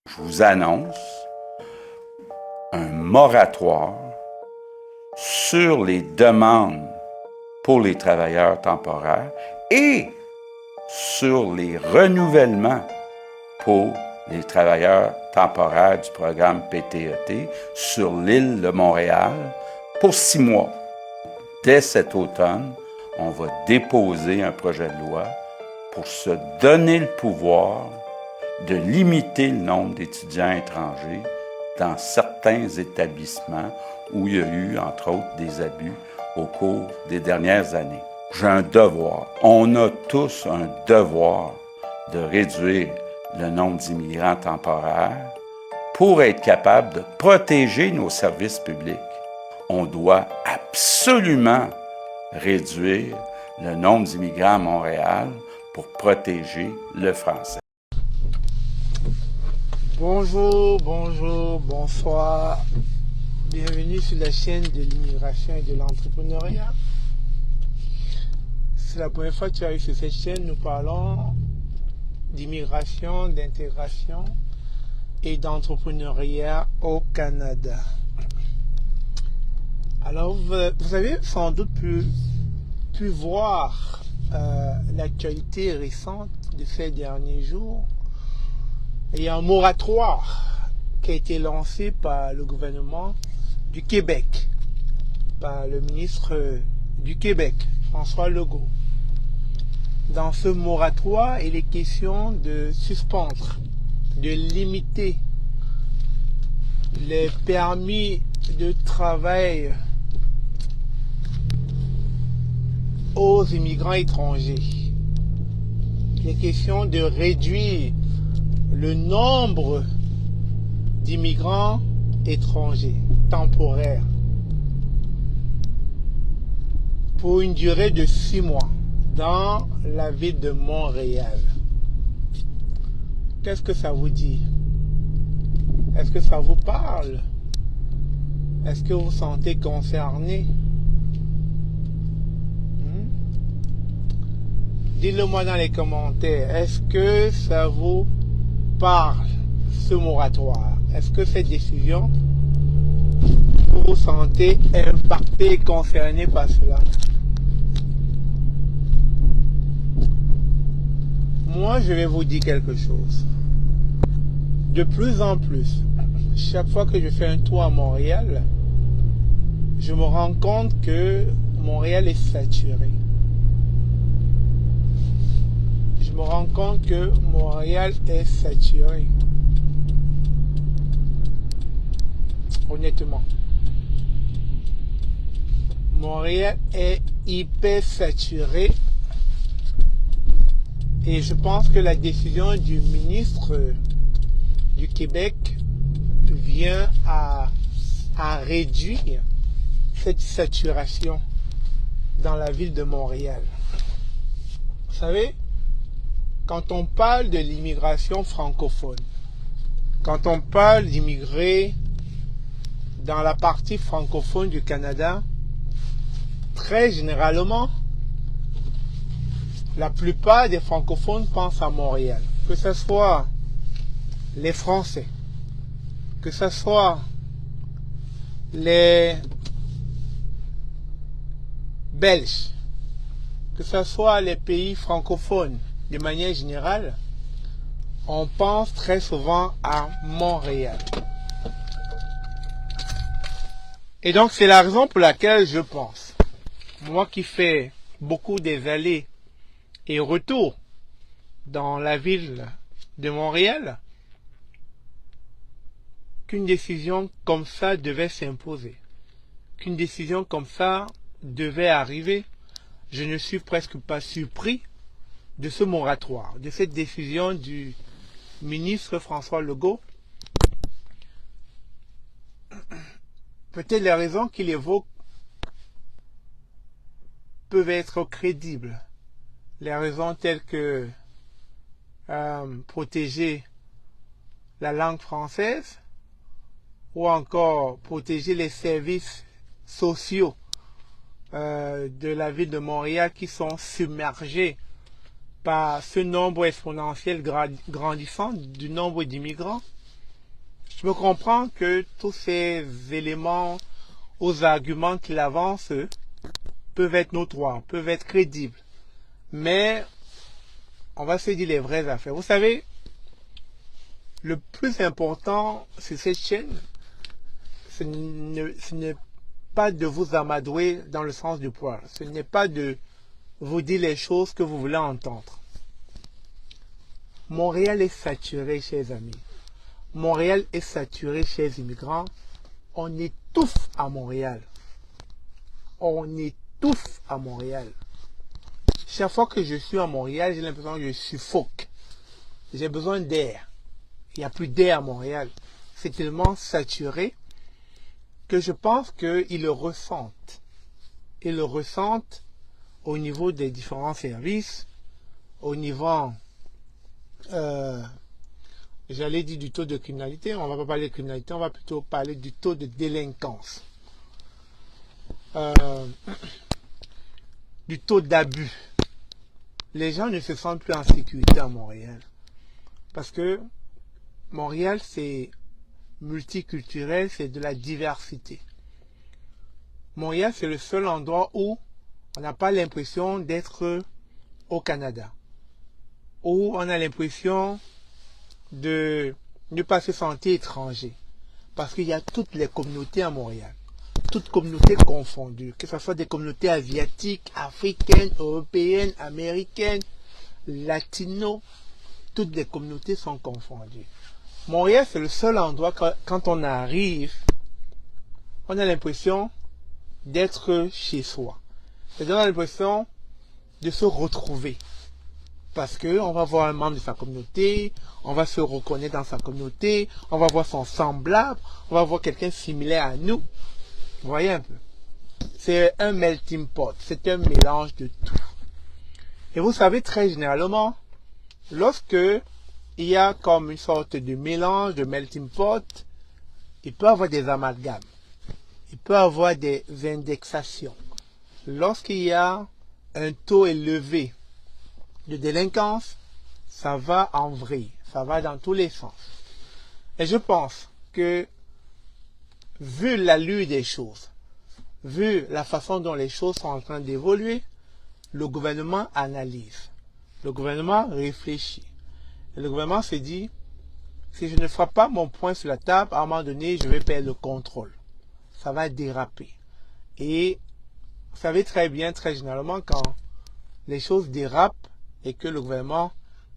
Je vous annonce un moratoire sur les demandes pour les travailleurs temporaires et sur les renouvellements pour les travailleurs temporaires du programme PTET sur l'île de Montréal pour 6 mois. Dès cet automne, on va déposer un projet de loi pour se donner le pouvoir de limiter le nombre d'étudiants étrangers dans certains établissements où il y a eu, entre autres, des abus au cours des dernières années. J'ai un devoir. On a tous un devoir de réduire le nombre d'immigrants temporaires pour être capable de protéger nos services publics. On doit absolument réduire le nombre d'immigrants à Montréal pour protéger le français. Bonjour, bonsoir. Bienvenue sur la chaîne de l'immigration et de l'entrepreneuriat. C'est la première fois que tu arrives sur cette chaîne. Nous parlons d'immigration, d'intégration et d'entrepreneuriat au Canada. Alors, vous avez sans doute pu voir l'actualité récente de ces derniers jours. Il y a un moratoire qui a été lancé par le gouvernement du Québec, par le ministre du Québec, François Legault. Dans ce moratoire, il est question de suspendre, de limiter les permis de travail aux immigrants étrangers. Il est question de réduire le nombre d'immigrants étrangers temporaires pour une durée de 6 mois dans la ville de Montréal. Qu'est-ce que ça vous dit? Est-ce que ça vous parle? Est-ce que vous vous sentez concerné? Dites-le moi dans les commentaires. Est-ce que ça vous parle, ce moratoire? Est-ce que cette décision, vous vous sentez impacté et concerné par cela? Moi, je vais vous dire quelque chose. De plus en plus, chaque fois que je fais un tour à Montréal, je me rends compte que Montréal est saturé. Je me rends compte que Montréal est saturé. Honnêtement. Montréal est hyper saturé. Et je pense que la décision du ministre du Québec vient à réduire cette saturation dans la ville de Montréal. Vous savez, quand on parle de l'immigration francophone, quand on parle d'immigrer dans la partie francophone du Canada, très généralement, la plupart des francophones pensent à Montréal. Que ce soit les Français, que ce soit les Belges, que ce soit les pays francophones, de manière générale, on pense très souvent à Montréal. Et donc, c'est la raison pour laquelle je pense, moi qui fais beaucoup des allées et retours dans la ville de Montréal, qu'une décision comme ça devait s'imposer, qu'une décision comme ça devait arriver. Je ne suis presque pas surpris de ce moratoire, de cette décision du ministre François Legault. Peut-être les raisons qu'il évoque peuvent être crédibles. Les raisons telles que protéger la langue française ou encore protéger les services sociaux de la ville de Montréal qui sont submergés par ce nombre exponentiel grandissant du nombre d'immigrants. Je me comprends que tous ces éléments aux arguments qu'il avance peuvent être notoires, peuvent être crédibles. Mais on va se dire les vraies affaires. Vous savez, le plus important sur cette chaîne, ce n'est pas de vous amadouer dans le sens du poil. Ce n'est pas de vous dire les choses que vous voulez entendre. Montréal est saturé, chers amis. Montréal est saturé, chers immigrants. On étouffe à Montréal. On étouffe à Montréal. Chaque fois que je suis à Montréal, j'ai l'impression que je suffoque. J'ai besoin d'air. Il n'y a plus d'air à Montréal. C'est tellement saturé que je pense qu'ils le ressentent. Ils le ressentent au niveau des différents services, au niveau, j'allais dire du taux de criminalité. On ne va pas parler de criminalité, on va plutôt parler du taux de délinquance. Du taux d'abus. Les gens ne se sentent plus en sécurité à Montréal. Parce que Montréal, c'est multiculturel, c'est de la diversité. Montréal, c'est le seul endroit où on n'a pas l'impression d'être au Canada. Où on a l'impression de ne pas se sentir étranger. Parce qu'il y a toutes les communautés à Montréal. Toutes communautés confondues. Que ce soit des communautés asiatiques, africaines, européennes, américaines, latino. Toutes les communautés sont confondues. Montréal, c'est le seul endroit quand on arrive, on a l'impression d'être chez soi. On a l'impression de se retrouver. Parce qu'on va voir un membre de sa communauté, on va se reconnaître dans sa communauté, on va voir son semblable, on va voir quelqu'un similaire à nous. Vous voyez un peu? C'est un melting pot, c'est un mélange de tout. Et vous savez, très généralement, lorsque il y a comme une sorte de mélange, de melting pot, il peut y avoir des amalgames, il peut y avoir des indexations. Lorsqu'il y a un taux élevé de délinquance, ça va en vrille, ça va dans tous les sens. Et je pense que, vu l'allure des choses, vu la façon dont les choses sont en train d'évoluer, le gouvernement analyse, le gouvernement réfléchit. Et le gouvernement se dit, si je ne frappe pas mon poing sur la table, à un moment donné, je vais perdre le contrôle. Ça va déraper. Et vous savez très bien, très généralement, quand les choses dérapent et que le gouvernement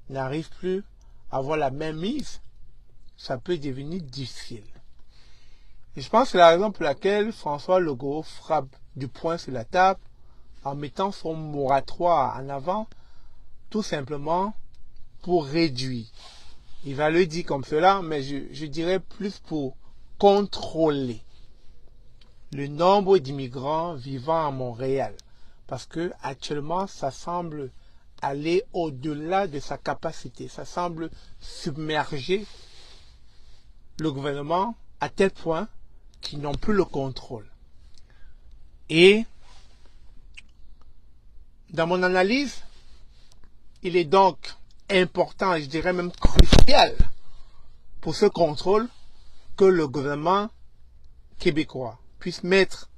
n'arrive plus à avoir la même mise, ça peut devenir difficile. Et je pense que c'est la raison pour laquelle François Legault frappe du poing sur la table en mettant son moratoire en avant, tout simplement pour réduire. Il va le dire comme cela, mais je dirais plus pour contrôler le nombre d'immigrants vivant à Montréal. Parce que actuellement, ça semble aller au-delà de sa capacité. Ça semble submerger le gouvernement à tel point qu'ils n'ont plus le contrôle. Et dans mon analyse, il est donc important, et je dirais même crucial, pour ce contrôle, que le gouvernement québécois puisse mettre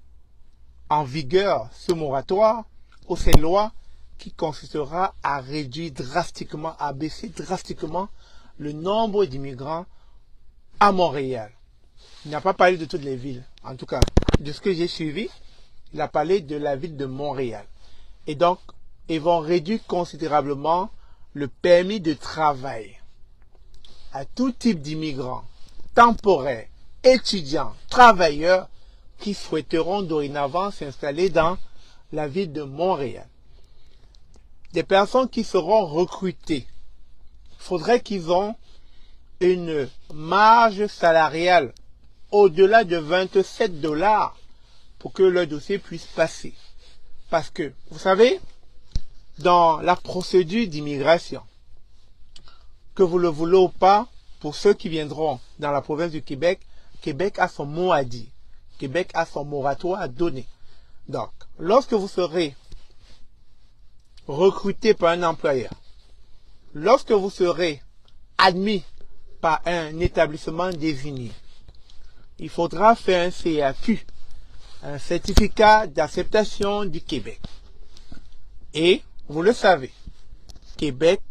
en vigueur ce moratoire ou cette loi qui consistera à réduire drastiquement, à baisser drastiquement le nombre d'immigrants à Montréal. Il n'a pas parlé de toutes les villes, en tout cas, de ce que j'ai suivi, il a parlé de la ville de Montréal. Et donc, ils vont réduire considérablement le permis de travail à tout type d'immigrants, temporaires, étudiants, travailleurs qui souhaiteront dorénavant s'installer dans la ville de Montréal. Des personnes qui seront recrutées, il faudrait qu'ils aient une marge salariale au-delà de 27 $ pour que leur dossier puisse passer. Parce que, vous savez, dans la procédure d'immigration, que vous le voulez ou pas, pour ceux qui viendront dans la province du Québec, Québec a son mot à dire. Québec a son moratoire à donner. Donc, lorsque vous serez recruté par un employeur, lorsque vous serez admis par un établissement désigné. Il faudra faire un CAQ, un certificat d'acceptation du Québec. Et, vous le savez, Québec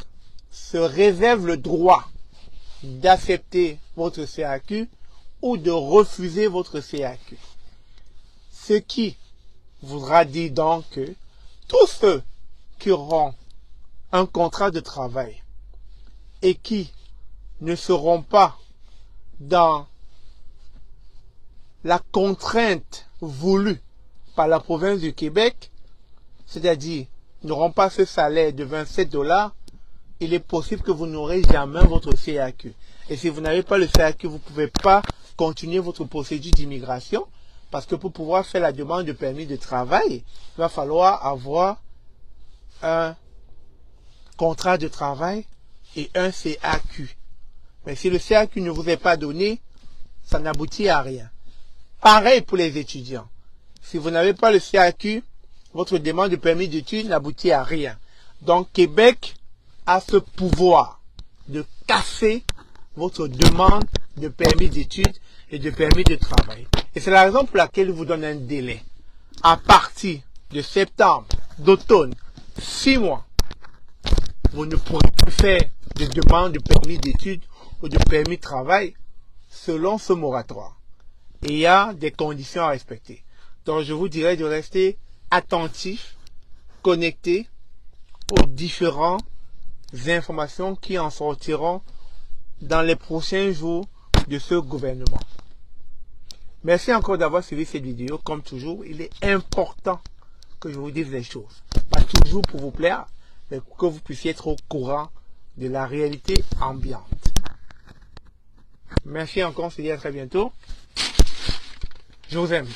se réserve le droit d'accepter votre CAQ ou de refuser votre CAQ. Ce qui voudra dire donc que tous ceux qui auront un contrat de travail et qui ne seront pas dans la contrainte voulue par la province du Québec, c'est-à-dire n'auront pas ce salaire de 27 $, il est possible que vous n'aurez jamais votre CAQ. Et si vous n'avez pas le CAQ, vous ne pouvez pas continuer votre procédure d'immigration, parce que pour pouvoir faire la demande de permis de travail, il va falloir avoir un contrat de travail et un CAQ. Mais si le CAQ ne vous est pas donné, ça n'aboutit à rien. Pareil pour les étudiants. Si vous n'avez pas le CAQ, votre demande de permis d'études n'aboutit à rien. Donc Québec a ce pouvoir de casser votre demande de permis d'études et de permis de travail. Et c'est la raison pour laquelle il vous donne un délai. À partir de septembre, d'automne, 6 mois, vous ne pourrez plus faire de demande de permis d'études ou de permis de travail selon ce moratoire. Et il y a des conditions à respecter. Donc je vous dirais de rester attentif, connecté aux différentes informations qui en sortiront dans les prochains jours de ce gouvernement. Merci encore d'avoir suivi cette vidéo. Comme toujours, il est important que je vous dise les choses. Pas toujours pour vous plaire, mais pour que vous puissiez être au courant de la réalité ambiante. Merci encore, on se dit à très bientôt. Je vous aime.